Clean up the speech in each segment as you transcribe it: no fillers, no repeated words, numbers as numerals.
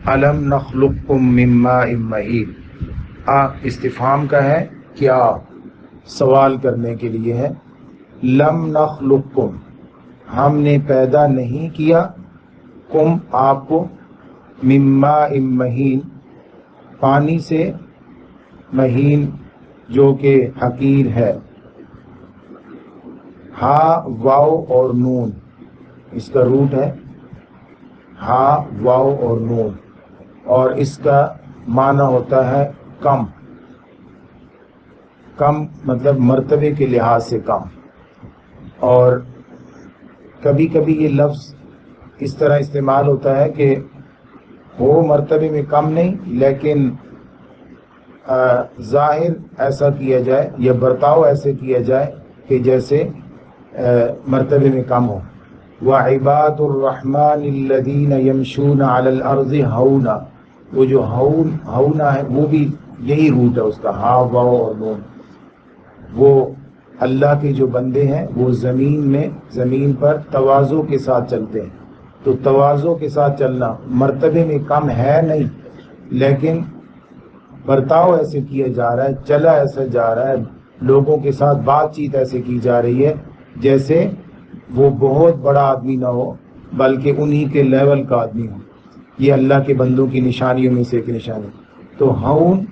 الم نخلقکم من ماء مہین، استفہام کا ہے، کیا سوال کرنے کے لیے ہے۔ لم نخلقکم، ہم نے پیدا نہیں کیا، کم آپ کو، من ماء مہین، پانی سے، مہین جو کہ حقیر ہے۔ ہا واو اور نون اس کا روٹ ہے، ہا واو اور نون، اور اس کا معنی ہوتا ہے کم، کم مطلب مرتبے کے لحاظ سے کم۔ اور کبھی کبھی یہ لفظ اس طرح استعمال ہوتا ہے کہ وہ مرتبے میں کم نہیں، لیکن ظاہر ایسا کیا جائے یا برتاؤ ایسے کیا جائے کہ جیسے مرتبے میں کم ہو۔ وَعِبَادُ الرَّحْمَنِ الَّذِينَ يَمْشُونَ عَلَى الْأَرْضِ ہَوْنًا، وہ جو ہَوْنًا ہے وہ بھی یہی روٹ ہے اس کا، ہا واو اور نون۔ وہ اللہ کے جو بندے ہیں وہ زمین پر تواضع کے ساتھ چلتے ہیں۔ تو تواضع کے ساتھ چلنا مرتبے میں کم ہے نہیں، لیکن برتاؤ ایسے کیا جا رہا ہے، چلا ایسا جا رہا ہے، لوگوں کے ساتھ بات چیت ایسے کی جا رہی ہے جیسے وہ بہت بڑا آدمی نہ ہو بلکہ انہی کے لیول کا آدمی ہو۔ یہ اللہ کے بندوں کی نشانیوں میں سے ایک نشانی۔ تو ہون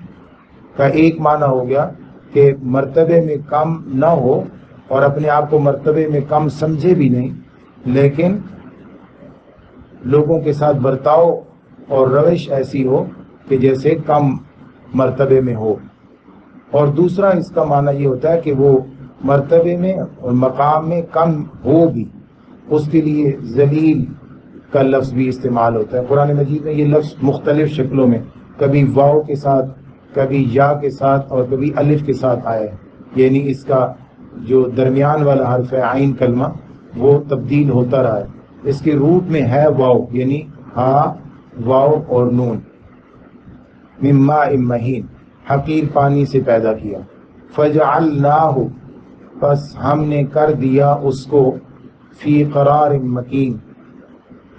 کا ایک معنی ہو گیا کہ مرتبے میں کم نہ ہو اور اپنے آپ کو مرتبے میں کم سمجھے بھی نہیں، لیکن لوگوں کے ساتھ برتاؤ اور روش ایسی ہو کہ جیسے کم مرتبے میں ہو۔ اور دوسرا اس کا معنی یہ ہوتا ہے کہ وہ مرتبے میں اور مقام میں کم ہو بھی، اس کے لیے ذلیل کا لفظ بھی استعمال ہوتا ہے۔ قرآن مجید میں یہ لفظ مختلف شکلوں میں، کبھی واو کے ساتھ، کبھی یا کے ساتھ، اور کبھی الف کے ساتھ آیا ہے، یعنی اس کا جو درمیان والا حرف ہے عین کلمہ وہ تبدیل ہوتا رہا ہے۔ اس کے روٹ میں ہے واو، یعنی ہا واو اور نون۔ من ماء مہین، حقیر پانی سے پیدا کیا۔ فجعلناہ، پس ہم نے کر دیا اس کو، فی قرار مکین،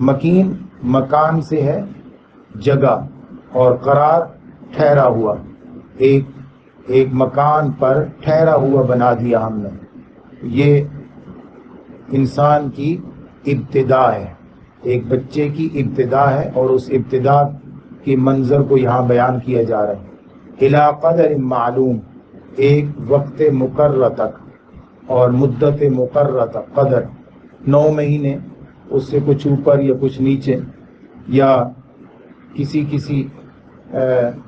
مکین مکان سے ہے جگہ، اور قرار ٹھہرا ہوا، ایک مکان پر ٹھہرا ہوا بنا دیا ہم نے۔ یہ انسان کی ابتدا ہے، ایک بچے کی ابتدا ہے، اور اس ابتدا کے منظر کو یہاں بیان کیا جا رہا ہے۔ الی قدر معلوم، ایک وقت مقررہ تک اور مدت مقررہ تک، قدر 9 مہینے، اس سے کچھ اوپر یا کچھ نیچے، یا کسی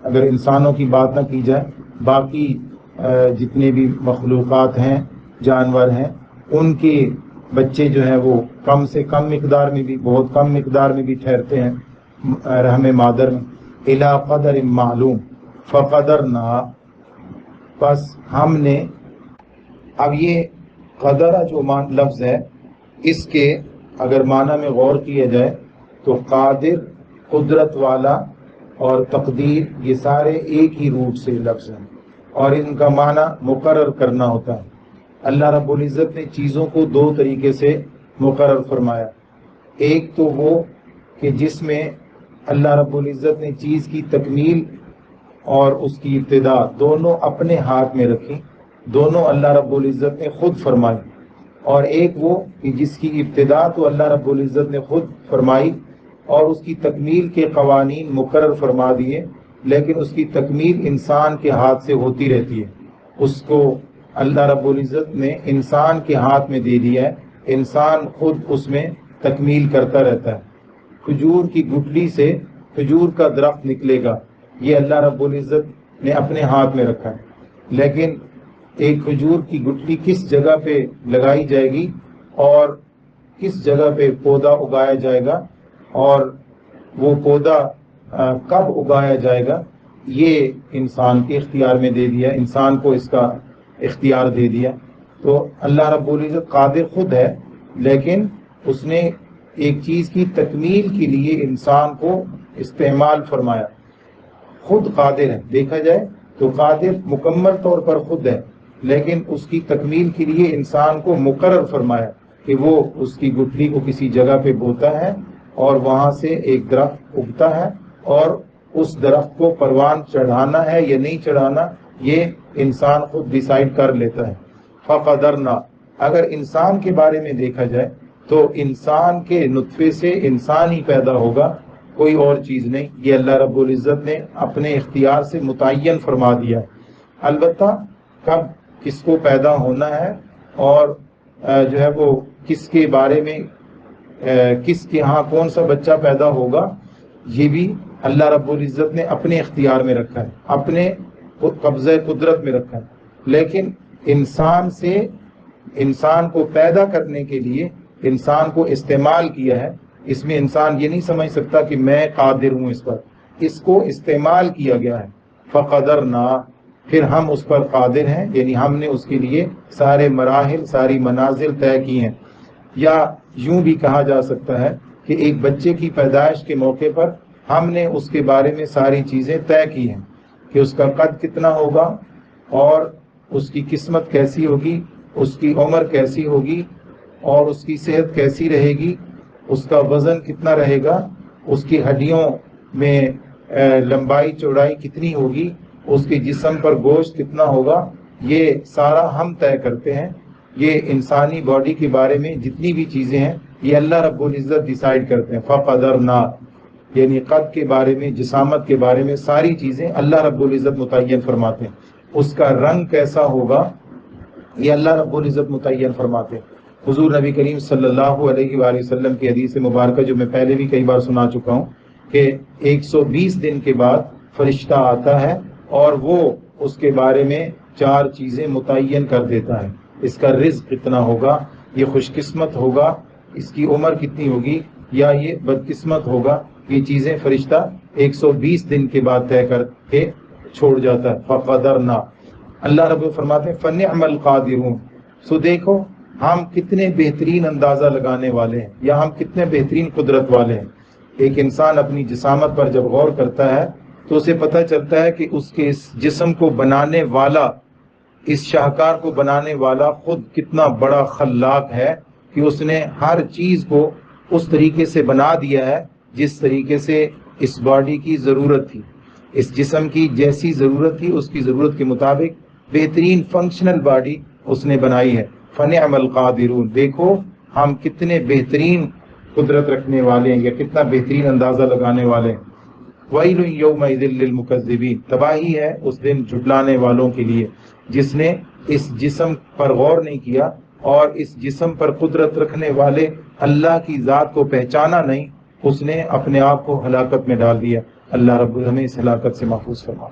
اگر انسانوں کی بات نہ کی جائے، باقی جتنے بھی مخلوقات ہیں، جانور ہیں، ان کے بچے جو ہیں وہ کم سے کم مقدار میں بھی، بہت کم مقدار میں بھی ٹھہرتے ہیں رحم مادر میں۔ الی قدر معلوم فقدرنا، پس ہم نے، اب یہ قدرہ جو لفظ ہے اس کے اگر معنی میں غور کیا جائے تو قادر، قدرت والا، اور تقدیر، یہ سارے ایک ہی روٹ سے لفظ ہیں، اور ان کا معنی مقرر کرنا ہوتا ہے۔ اللہ رب العزت نے چیزوں کو 2 طریقے سے مقرر فرمایا۔ ایک تو وہ کہ جس میں اللہ رب العزت نے چیز کی تکمیل اور اس کی ابتدا دونوں اپنے ہاتھ میں رکھی، دونوں اللہ رب العزت نے خود فرمائی۔ اور ایک وہ کہ جس کی ابتدا تو اللہ رب العزت نے خود فرمائی اور اس کی تکمیل کے قوانین مقرر فرما دیے، لیکن اس کی تکمیل انسان کے ہاتھ سے ہوتی رہتی ہے۔ اس کو اللہ رب العزت نے انسان کے ہاتھ میں دے دیا ہے، انسان خود اس میں تکمیل کرتا رہتا ہے۔ کھجور کی گٹلی سے کھجور کا درخت نکلے گا، یہ اللہ رب العزت نے اپنے ہاتھ میں رکھا ہے، لیکن ایک کھجور کی گٹلی کس جگہ پہ لگائی جائے گی اور کس جگہ پہ پودا اگایا جائے گا اور وہ پودا کب اگایا جائے گا، یہ انسان کے اختیار میں دے دیا، انسان کو اس کا اختیار دے دیا۔ تو اللہ رب العزت قادر خود ہے، لیکن اس نے ایک چیز کی تکمیل کے لیے انسان کو استعمال فرمایا۔ خود قادر ہے، دیکھا جائے تو قادر مکمل طور پر خود ہے، لیکن اس کی تکمیل کے لیے انسان کو مقرر فرمایا کہ وہ اس کی گٹھلی کو کسی جگہ پہ بوتا ہے اور وہاں سے ایک درخت اگتا ہے، اور اس درخت کو پروان چڑھانا ہے یا نہیں چڑھانا یہ انسان خود ڈیسائیڈ کر لیتا ہے. فقدرنا، اگر انسان کے بارے میں دیکھا جائے تو انسان کے نطفے سے انسان ہی پیدا ہوگا، کوئی اور چیز نہیں. یہ اللہ رب العزت نے اپنے اختیار سے متعین فرما دیا ہے. البتہ کب کس کو پیدا ہونا ہے اور جو ہے وہ کس کے بارے میں کس کے ہاں کون سا بچہ پیدا ہوگا، یہ بھی اللہ رب العزت نے اپنے اختیار میں رکھا ہے، اپنے قبضہ قدرت میں رکھا ہے. لیکن انسان سے انسان کو پیدا کرنے کے لیے انسان کو استعمال کیا ہے. اس میں انسان یہ نہیں سمجھ سکتا کہ میں قادر ہوں اس پر، اس کو استعمال کیا گیا ہے. فقدرنا، پھر ہم اس پر قادر ہیں، یعنی ہم نے اس کے لیے سارے مراحل ساری منازل طے کی ہیں. یا یوں بھی کہا جا سکتا ہے کہ ایک بچے کی پیدائش کے موقع پر ہم نے اس کے بارے میں ساری چیزیں طے کی ہیں کہ اس کا قد کتنا ہوگا اور اس کی قسمت کیسی ہوگی، اس کی عمر کیسی ہوگی اور اس کی صحت کیسی رہے گی، اس کا وزن کتنا رہے گا، اس کی ہڈیوں میں لمبائی چوڑائی کتنی ہوگی، اس کے جسم پر گوشت کتنا ہوگا. یہ سارا ہم طے کرتے ہیں. یہ انسانی باڈی کے بارے میں جتنی بھی چیزیں ہیں یہ اللہ رب العزت ڈیسائیڈ کرتے ہیں. فقدرنا، یعنی قد کے بارے میں، جسامت کے بارے میں ساری چیزیں اللہ رب العزت متعین فرماتے ہیں. اس کا رنگ کیسا ہوگا یہ اللہ رب العزت متعین فرماتے ہیں. حضور نبی کریم صلی اللہ علیہ وآلہ وسلم کی حدیث مبارکہ جو میں پہلے بھی کئی بار سنا چکا ہوں کہ 120 دن کے بعد فرشتہ آتا ہے اور وہ اس کے بارے میں 4 چیزیں متعین کر دیتا ہے. اس کا رزق کتنا ہوگا، یہ خوش قسمت ہوگا، اس کی عمر کتنی ہوگی یا یہ بدقسمت ہوگا. یہ چیزیں فرشتہ 120 دن کے بعد طے کر کے چھوڑ جاتا ہے. فقدرنا، اللہ رب فرماتے ہیں فنعم القادرون. سو دیکھو ہم کتنے بہترین اندازہ لگانے والے ہیں یا ہم کتنے بہترین قدرت والے ہیں. ایک انسان اپنی جسامت پر جب غور کرتا ہے تو اسے پتہ چلتا ہے کہ اس کے اس جسم کو بنانے والا، اس شاہکار کو بنانے والا خود کتنا بڑا خلاق ہے کہ اس نے ہر چیز کو اس طریقے سے بنا دیا ہے جس طریقے سے اس باڈی کی ضرورت تھی. اس جسم کی جیسی ضرورت تھی اس کی ضرورت کے مطابق بہترین فنکشنل باڈی اس نے بنائی ہے. فنعم القادرون، دیکھو ہم کتنے بہترین قدرت رکھنے والے ہیں یا کتنا بہترین اندازہ لگانے والے ہیں. وَيْلٌ يَوْمَئِذٍ لِّلْمُكَذِّبِينَ، تباہی ہے اس دن جھٹلانے والوں کے لیے جس نے اس جسم پر غور نہیں کیا اور اس جسم پر قدرت رکھنے والے اللہ کی ذات کو پہچانا نہیں، اس نے اپنے آپ کو ہلاکت میں ڈال دیا. اللہ رب العالمین اس ہلاکت سے محفوظ فرمائے.